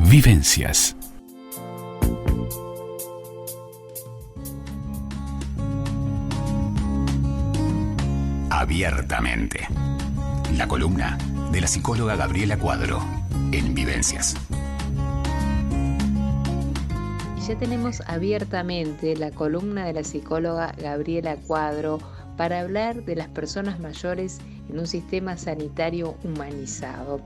Vivencias. Abiertamente. La columna de la psicóloga Gabriela Cuadro en Vivencias. Ya tenemos abiertamente la columna de la psicóloga Gabriela Cuadro para hablar de las personas mayores en un sistema sanitario humanizado.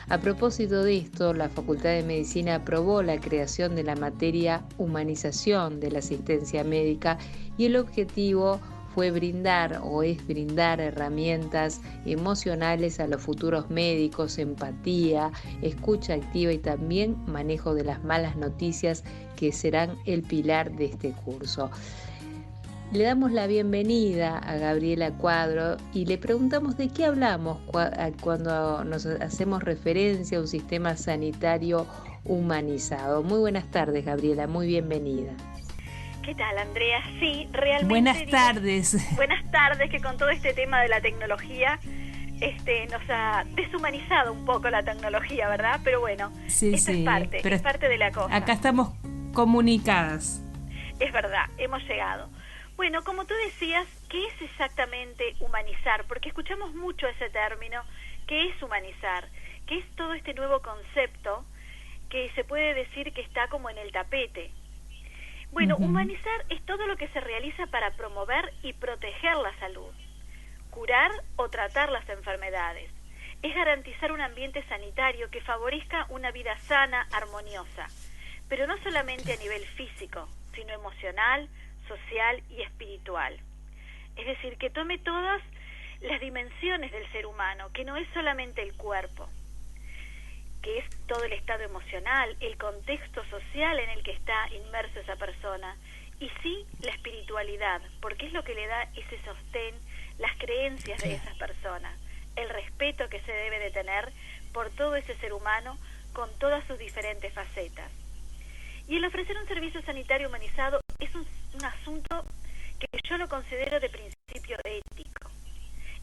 A propósito de esto, la Facultad de Medicina aprobó la creación de la materia Humanización de la Asistencia Médica y el objetivo fue brindar herramientas emocionales a los futuros médicos, empatía, escucha activa y también manejo de las malas noticias que serán el pilar de este curso. Le damos la bienvenida a Gabriela Cuadro y le preguntamos de qué hablamos cuando nos hacemos referencia a un sistema sanitario humanizado. Muy buenas tardes, Gabriela, muy bienvenida. ¿Qué tal, Andrea? Sí, realmente... Buenas tardes. Buenas tardes, que con todo este tema de la tecnología nos ha deshumanizado un poco la tecnología, ¿verdad? Pero bueno, sí, esto es parte de la cosa. Acá estamos comunicadas. Es verdad, hemos llegado. Bueno, como tú decías, ¿qué es exactamente humanizar? Porque escuchamos mucho ese término. ¿Qué es humanizar? ¿Qué es todo este nuevo concepto que se puede decir que está como en el tapete? Bueno, humanizar es todo lo que se realiza para promover y proteger la salud, curar o tratar las enfermedades. Es garantizar un ambiente sanitario que favorezca una vida sana, armoniosa, pero no solamente a nivel físico, sino emocional, social y espiritual. Es decir, que tome todas las dimensiones del ser humano, que no es solamente el cuerpo, que es todo el estado emocional, el contexto social en el que está inmerso esa persona, y sí la espiritualidad, porque es lo que le da ese sostén, las creencias de esas personas, el respeto que se debe de tener por todo ese ser humano con todas sus diferentes facetas. Y el ofrecer un servicio sanitario humanizado es un asunto que yo lo considero de principio ético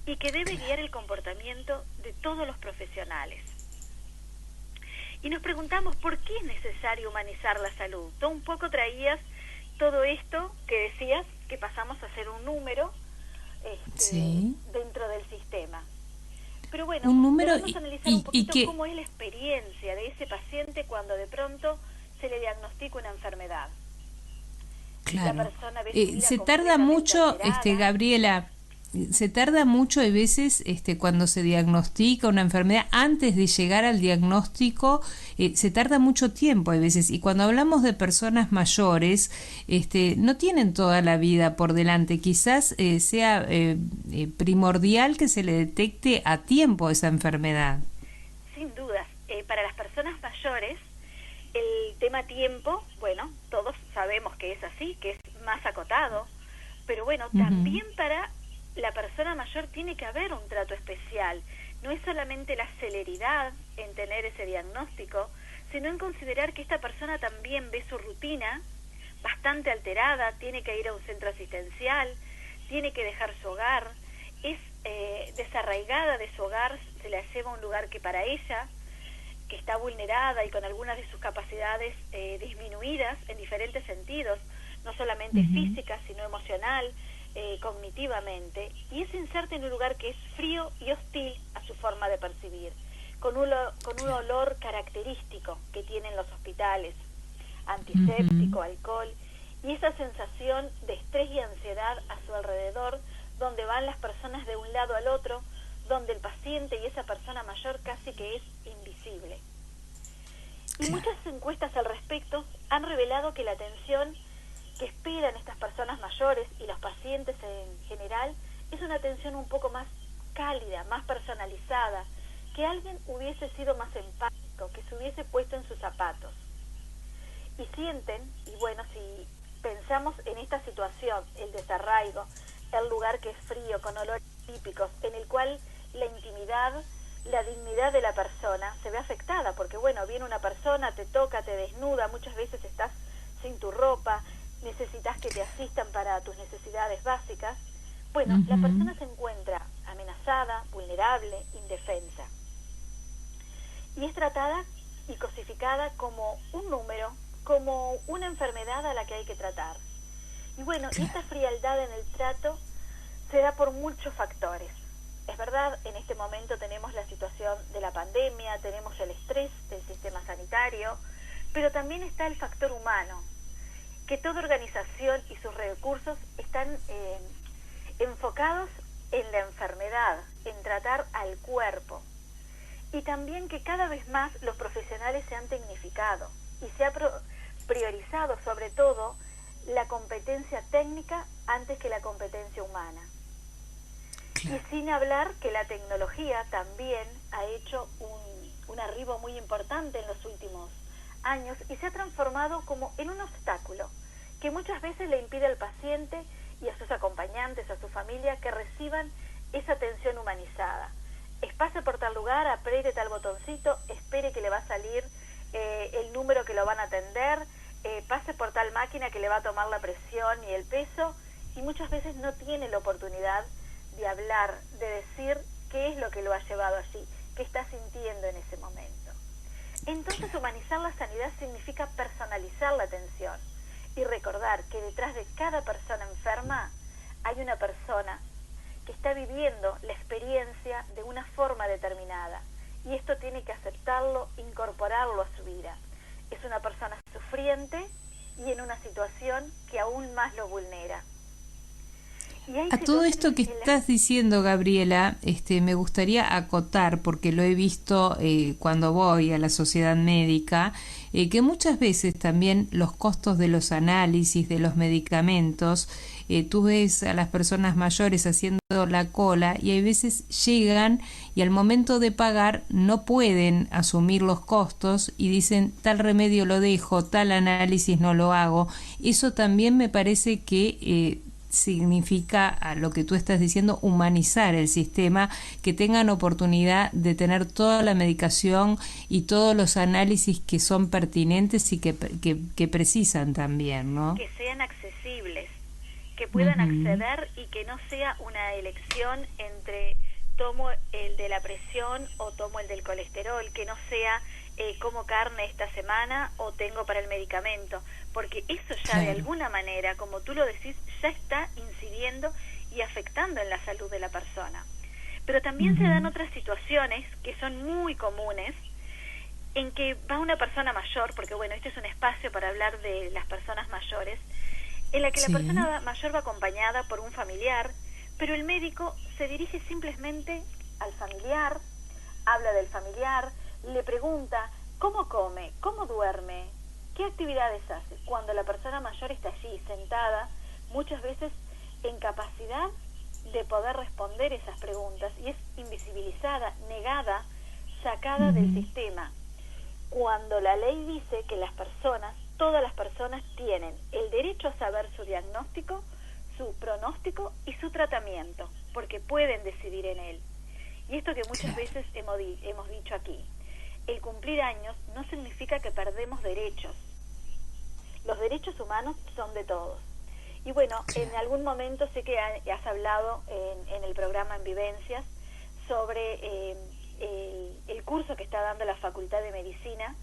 y que debe guiar el comportamiento de todos los profesionales. Y nos preguntamos por qué es necesario humanizar la salud. Tú un poco traías todo esto que decías, que pasamos a ser un número dentro del sistema. Pero bueno, un número vamos a analizar un poquito cómo es la experiencia de ese paciente cuando de pronto se le diagnostica una enfermedad. Claro. La persona se tarda mucho, Gabriela, se tarda mucho a veces cuando se diagnostica una enfermedad, antes de llegar al diagnóstico, se tarda mucho tiempo a veces, y cuando hablamos de personas mayores, no tienen toda la vida por delante, quizás sea primordial que se le detecte a tiempo esa enfermedad. Sin dudas, para las personas mayores, el tema tiempo, bueno, todos sabemos que es así, que es más acotado, pero bueno, también para la persona mayor tiene que haber un trato especial. No es solamente la celeridad en tener ese diagnóstico, sino en considerar que esta persona también ve su rutina bastante alterada, tiene que ir a un centro asistencial, tiene que dejar su hogar, es desarraigada de su hogar, se la lleva a un lugar que para ella, que está vulnerada y con algunas de sus capacidades disminuidas en diferentes sentidos, no solamente físicas, sino emocional, cognitivamente, y es inserta en un lugar que es frío y hostil a su forma de percibir, con un olor característico que tienen los hospitales, antiséptico, alcohol, y esa sensación de estrés y ansiedad a su alrededor, donde van las personas de un lado al otro, donde el paciente y esa persona mayor casi que es invisible. Y muchas encuestas al respecto han revelado que la atención que esperan estas personas mayores y los pacientes en general es una atención un poco más cálida, más personalizada, que alguien hubiese sido más empático, que se hubiese puesto en sus zapatos. Y sienten, y bueno, si pensamos en esta situación, el desarraigo, el lugar que es frío, con olores típicos, en el cual la intimidad, la dignidad de la persona se ve afectada, porque bueno, viene una persona, te toca, te desnuda, muchas veces estás sin tu ropa, necesitas que te asistan para tus necesidades básicas. Bueno, la persona se encuentra amenazada, vulnerable, indefensa. Y es tratada y cosificada como un número, como una enfermedad a la que hay que tratar. Y bueno, y esta frialdad en el trato se da por muchos factores. Es verdad, en este momento tenemos la situación de la pandemia, tenemos el estrés del sistema sanitario, pero también está el factor humano, que toda organización y sus recursos están enfocados en la enfermedad, en tratar al cuerpo. Y también que cada vez más los profesionales se han tecnificado y se ha priorizado sobre todo la competencia técnica antes que la competencia humana. Claro. Y sin hablar que la tecnología también ha hecho un arribo muy importante en los últimos años y se ha transformado como en un obstáculo que muchas veces le impide al paciente y a sus acompañantes, a su familia, que reciban esa atención humanizada. Pase por tal lugar, apriete tal botoncito, espere que le va a salir el número que lo van a atender, pase por tal máquina que le va a tomar la presión y el peso, y muchas veces no tiene la oportunidad de hablar, de decir qué es lo que lo ha llevado allí, qué está sintiendo en ese momento. Entonces, humanizar la sanidad significa personalizar la atención y recordar que detrás de cada persona enferma hay una persona que está viviendo la experiencia de una forma determinada, y esto tiene que aceptarlo, incorporarlo a su vida. Es una persona sufriente y en una situación que aún más lo vulnera. A todo esto que estás diciendo, Gabriela, me gustaría acotar, porque lo he visto cuando voy a la sociedad médica, que muchas veces también los costos de los análisis, de los medicamentos, tú ves a las personas mayores haciendo la cola y hay veces llegan y al momento de pagar no pueden asumir los costos y dicen tal remedio lo dejo, tal análisis no lo hago. Eso también me parece que significa, a lo que tú estás diciendo, humanizar el sistema, que tengan oportunidad de tener toda la medicación y todos los análisis que son pertinentes y que precisan también, ¿no? Que sean accesibles, que puedan acceder y que no sea una elección entre tomo el de la presión o tomo el del colesterol, que no sea como carne esta semana o tengo para el medicamento, porque eso ya de alguna manera, como tú lo decís, ya está incidiendo y afectando en la salud de la persona. Pero también se dan otras situaciones que son muy comunes, en que va una persona mayor, porque bueno, este es un espacio para hablar de las personas mayores, en la que la persona mayor va acompañada por un familiar, pero el médico se dirige simplemente al familiar, habla del familiar, le pregunta cómo come, cómo duerme, qué actividades hace, cuando la persona mayor está allí sentada, muchas veces en capacidad de poder responder esas preguntas, y es invisibilizada, negada, sacada del sistema, cuando la ley dice que las personas, todas las personas tienen el derecho a saber su diagnóstico, su pronóstico y su tratamiento, porque pueden decidir en él. Y esto que muchas veces hemos dicho aquí, el cumplir años no significa que perdemos derechos. Los derechos humanos son de todos. Y bueno, en algún momento sé que has hablado en el programa En Vivencias sobre el curso que está dando la Facultad de Medicina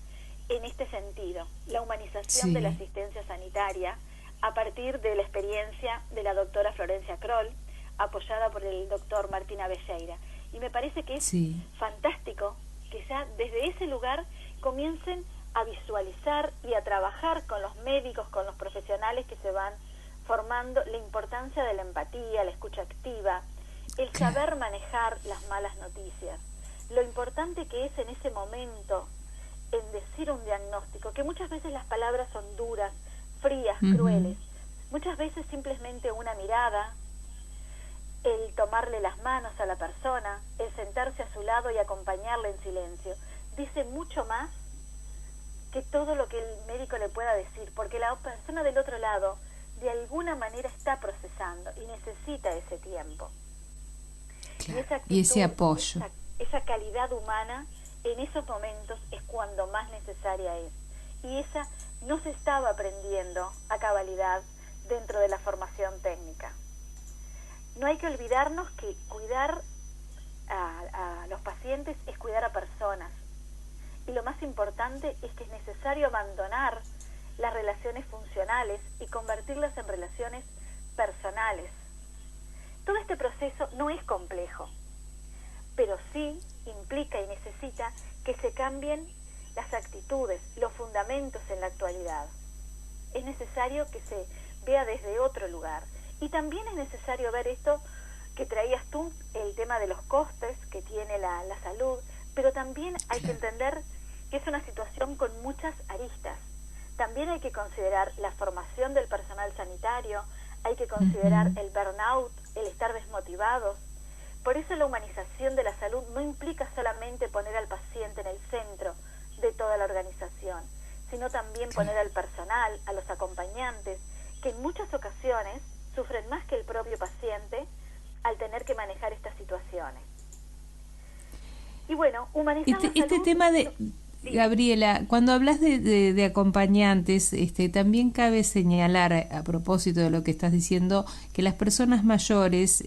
en este sentido, la humanización de la asistencia sanitaria a partir de la experiencia de la doctora Florencia Kroll, apoyada por el doctor Martín Avelleira. Y me parece que es fantástico que ya desde ese lugar comiencen a visualizar y a trabajar con los médicos, con los profesionales que se van formando, la importancia de la empatía, la escucha activa, el saber manejar las malas noticias, lo importante que es en ese momento en decir un diagnóstico, que muchas veces las palabras son duras, frías, crueles, muchas veces simplemente una mirada, el tomarle las manos a la persona, el sentarse a su lado y acompañarle en silencio, dice mucho más que todo lo que el médico le pueda decir, porque la persona del otro lado de alguna manera está procesando y necesita ese tiempo. Y esa actitud, y ese apoyo. Esa calidad humana en esos momentos es cuando más necesaria es. Y esa no se estaba aprendiendo a cabalidad dentro de la formación técnica. No hay que olvidarnos que cuidar a los pacientes es cuidar a personas. Y lo más importante es que es necesario abandonar las relaciones funcionales y convertirlas en relaciones personales. Todo este proceso no es complejo, pero sí implica y necesita que se cambien las actitudes, los fundamentos en la actualidad. Es necesario que se vea desde otro lugar. Y también es necesario ver esto que traías tú, el tema de los costes que tiene la salud, pero también hay que entender que es una situación con muchas aristas. También hay que considerar la formación del personal sanitario, hay que considerar el burnout, el estar desmotivados. Por eso la humanización de la salud no implica solamente poner al paciente en el centro de toda la organización, sino también poner al personal, a los acompañantes, que en muchas ocasiones sufren más que el propio paciente al tener que manejar estas situaciones. Y bueno, humanizar la salud... Este tema de... Gabriela, cuando hablas de acompañantes, también cabe señalar, a propósito de lo que estás diciendo, que las personas mayores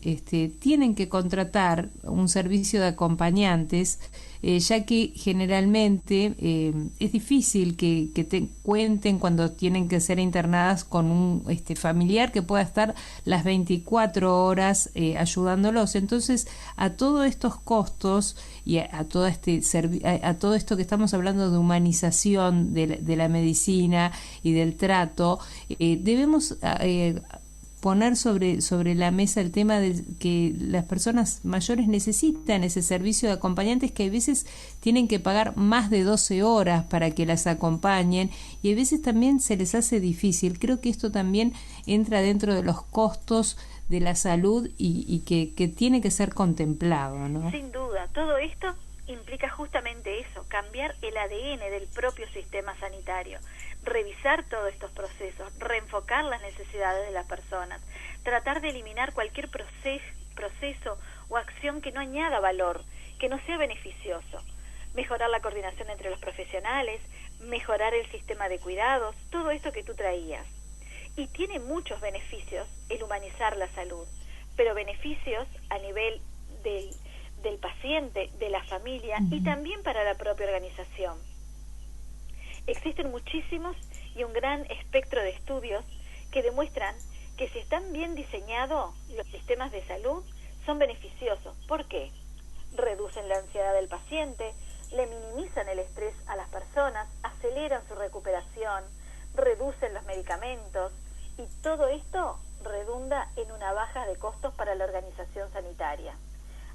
tienen que contratar un servicio de acompañantes, ya que generalmente es difícil que cuenten cuando tienen que ser internadas con un familiar que pueda estar las 24 horas ayudándolos. Entonces, a todos estos costos y a todo esto que estamos hablando de humanización de la medicina y del trato, debemos poner sobre la mesa el tema de que las personas mayores necesitan ese servicio de acompañantes, que a veces tienen que pagar más de 12 horas para que las acompañen y a veces también se les hace difícil. Creo que esto también entra dentro de los costos de la salud y que tiene que ser contemplado, ¿no? Sin duda, todo esto implica justamente eso, cambiar el ADN del propio sistema sanitario, revisar todos estos procesos, reenfocar las necesidades de las personas, tratar de eliminar cualquier proceso o acción que no añada valor, que no sea beneficioso, mejorar la coordinación entre los profesionales, mejorar el sistema de cuidados, todo esto que tú traías. Y tiene muchos beneficios el humanizar la salud, pero beneficios a nivel del paciente, de la familia y también para la propia organización. Existen muchísimos y un gran espectro de estudios que demuestran que si están bien diseñados los sistemas de salud son beneficiosos. ¿Por qué? Reducen la ansiedad del paciente, le minimizan el estrés a las personas, aceleran su recuperación, reducen los medicamentos y todo esto redunda en una baja de costos para la organización sanitaria.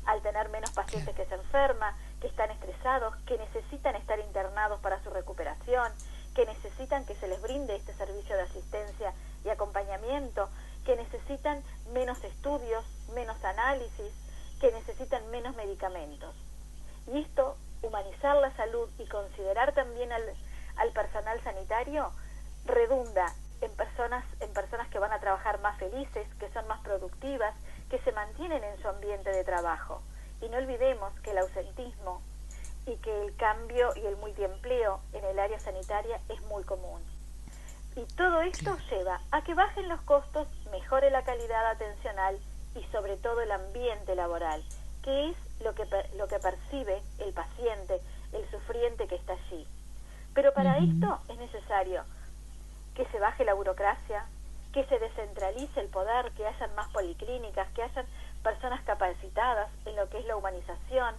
Al tener menos pacientes que se enferman, que están estresados, que necesitan estar internados para su recuperación, que necesitan que se les brinde este servicio de asistencia y acompañamiento, que necesitan menos estudios, menos análisis, que necesitan menos medicamentos. Y esto, humanizar la salud y considerar también al personal sanitario, redunda en personas que van a trabajar más felices, que son más productivas, que se mantienen en su ambiente de trabajo. Y no olvidemos que el ausentismo y que el cambio y el multiempleo en el área sanitaria es muy común. Y todo esto lleva a que bajen los costos, mejore la calidad atencional y sobre todo el ambiente laboral, que es lo que percibe el paciente, el sufriente que está allí. Pero para esto es necesario que se baje la burocracia, que se descentralice el poder, que hayan más policlínicas, que hayan personas capacitadas en lo que es la humanización,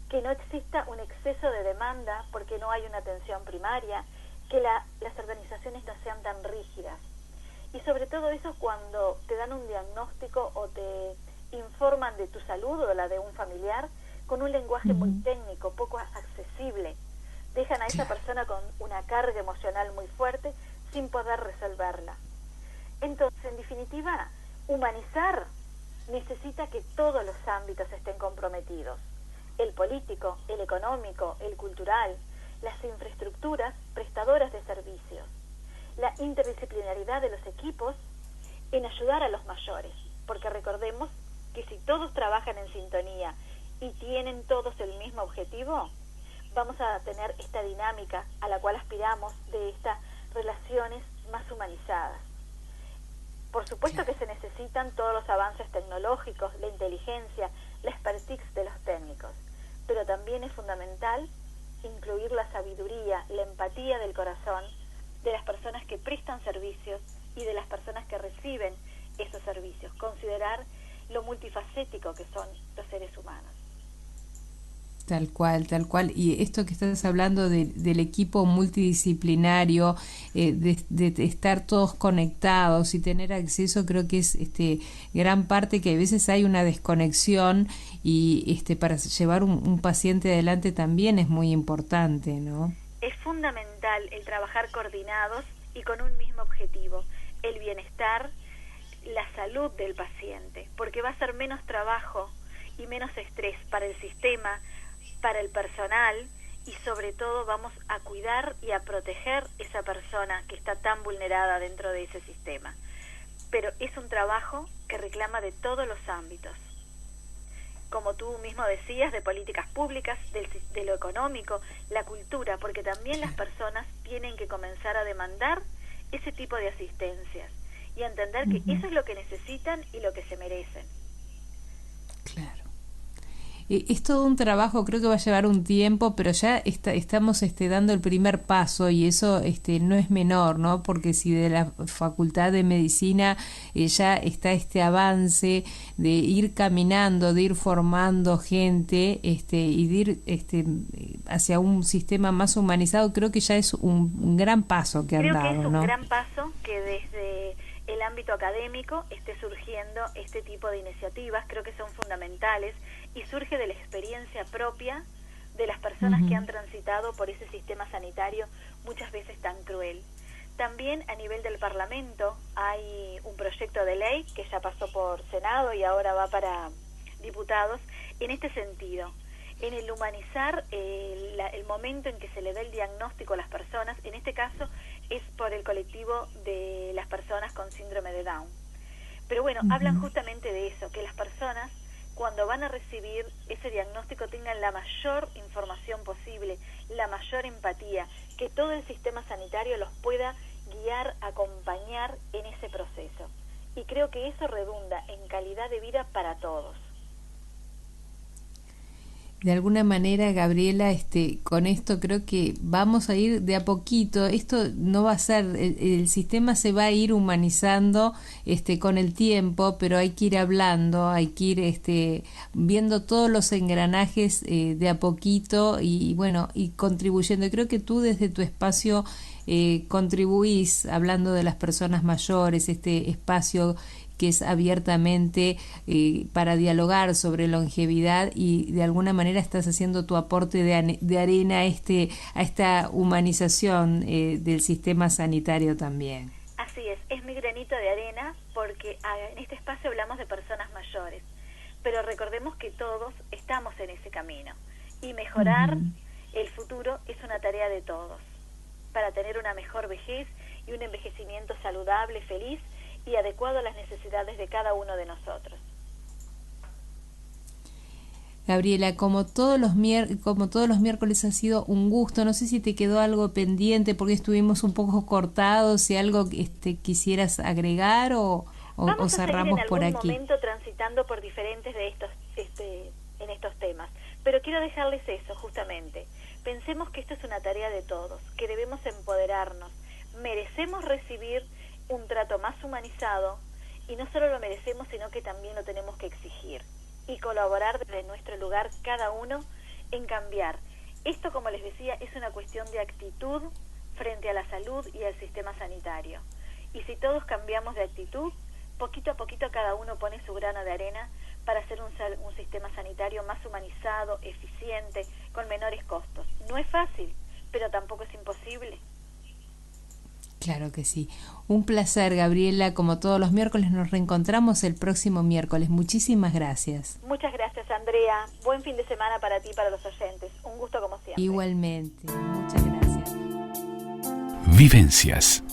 que no exista un exceso de demanda porque no hay una atención primaria, que las organizaciones no sean tan rígidas. Y sobre todo eso cuando te dan un diagnóstico o te informan de tu salud o la de un familiar con un lenguaje muy técnico, poco accesible. Dejan a esa persona con una carga emocional muy fuerte sin poder resolverla. Entonces, en definitiva, humanizar necesita que todos los ámbitos estén comprometidos. El político, el económico, el cultural, las infraestructuras prestadoras de servicios, la interdisciplinaridad de los equipos en ayudar a los mayores, porque recordemos que si todos trabajan en sintonía y tienen todos el mismo objetivo, vamos a tener esta dinámica a la cual aspiramos de estas relaciones más humanizadas. Por supuesto que se necesitan todos los avances tecnológicos, la inteligencia, la expertise de los técnicos, pero también es fundamental incluir la sabiduría, la empatía del corazón de las personas que prestan servicios y de las personas que reciben esos servicios, considerar lo multifacético que son los seres humanos. Tal cual, tal cual. Y esto que estás hablando del equipo multidisciplinario, de estar todos conectados y tener acceso, creo que es gran parte, que a veces hay una desconexión y para llevar un paciente adelante también es muy importante, ¿no? Es fundamental el trabajar coordinados y con un mismo objetivo, el bienestar, la salud del paciente, porque va a ser menos trabajo y menos estrés para el sistema, para el personal, y sobre todo vamos a cuidar y a proteger esa persona que está tan vulnerada dentro de ese sistema. Pero es un trabajo que reclama de todos los ámbitos, como tú mismo decías, de políticas públicas, de lo económico, la cultura, porque también las personas tienen que comenzar a demandar ese tipo de asistencias y a entender que eso es lo que necesitan y lo que se merecen. Claro. Es todo un trabajo, creo que va a llevar un tiempo, pero ya estamos dando el primer paso, y eso no es menor, ¿no? Porque si de la Facultad de Medicina ya está este avance de ir caminando, de ir formando gente y de ir hacia un sistema más humanizado, creo que ya es un gran paso que han dado, ¿no? Creo que es un gran paso que desde el ámbito académico esté surgiendo este tipo de iniciativas, creo que son fundamentales, y surge de la experiencia propia de las personas que han transitado por ese sistema sanitario muchas veces tan cruel. También a nivel del Parlamento hay un proyecto de ley que ya pasó por Senado y ahora va para diputados en este sentido, en el humanizar el momento en que se le da el diagnóstico a las personas. En este caso es por el colectivo de las personas con síndrome de Down. Pero bueno, hablan justamente de eso, que las personas cuando van a recibir ese diagnóstico tengan la mayor información posible, la mayor empatía, que todo el sistema sanitario los pueda guiar, acompañar en ese proceso. Y creo que eso redunda en calidad de vida para todos. De alguna manera, Gabriela, con esto creo que vamos a ir de a poquito. Esto no va a ser, el sistema se va a ir humanizando con el tiempo, pero hay que ir hablando, hay que ir viendo todos los engranajes de a poquito y bueno, y contribuyendo. Y creo que tú desde tu espacio contribuís hablando de las personas mayores, este espacio que es abiertamente para dialogar sobre longevidad, y de alguna manera estás haciendo tu aporte de arena a esta humanización del sistema sanitario también. Así es mi granito de arena, porque en este espacio hablamos de personas mayores, pero recordemos que todos estamos en ese camino, y mejorar el futuro es una tarea de todos, para tener una mejor vejez y un envejecimiento saludable, feliz y adecuado a las necesidades de cada uno de nosotros. Gabriela, como todos los miércoles ha sido un gusto. No sé si te quedó algo pendiente porque estuvimos un poco cortados, si algo quisieras agregar o cerramos por aquí. Vamos a seguir en algún momento transitando por diferentes de en estos temas, pero quiero dejarles eso justamente. Pensemos que esto es una tarea de todos, que debemos empoderarnos, merecemos recibir un trato más humanizado, y no solo lo merecemos, sino que también lo tenemos que exigir y colaborar desde nuestro lugar cada uno en cambiar. Esto, como les decía, es una cuestión de actitud frente a la salud y al sistema sanitario. Y si todos cambiamos de actitud, poquito a poquito cada uno pone su grano de arena para hacer un sistema sanitario más humanizado, eficiente, con menores costos. No es fácil, pero tampoco es imposible. Claro que sí. Un placer, Gabriela. Como todos los miércoles, nos reencontramos el próximo miércoles. Muchísimas gracias. Muchas gracias, Andrea. Buen fin de semana para ti y para los oyentes. Un gusto como siempre. Igualmente. Muchas gracias. Vivencias.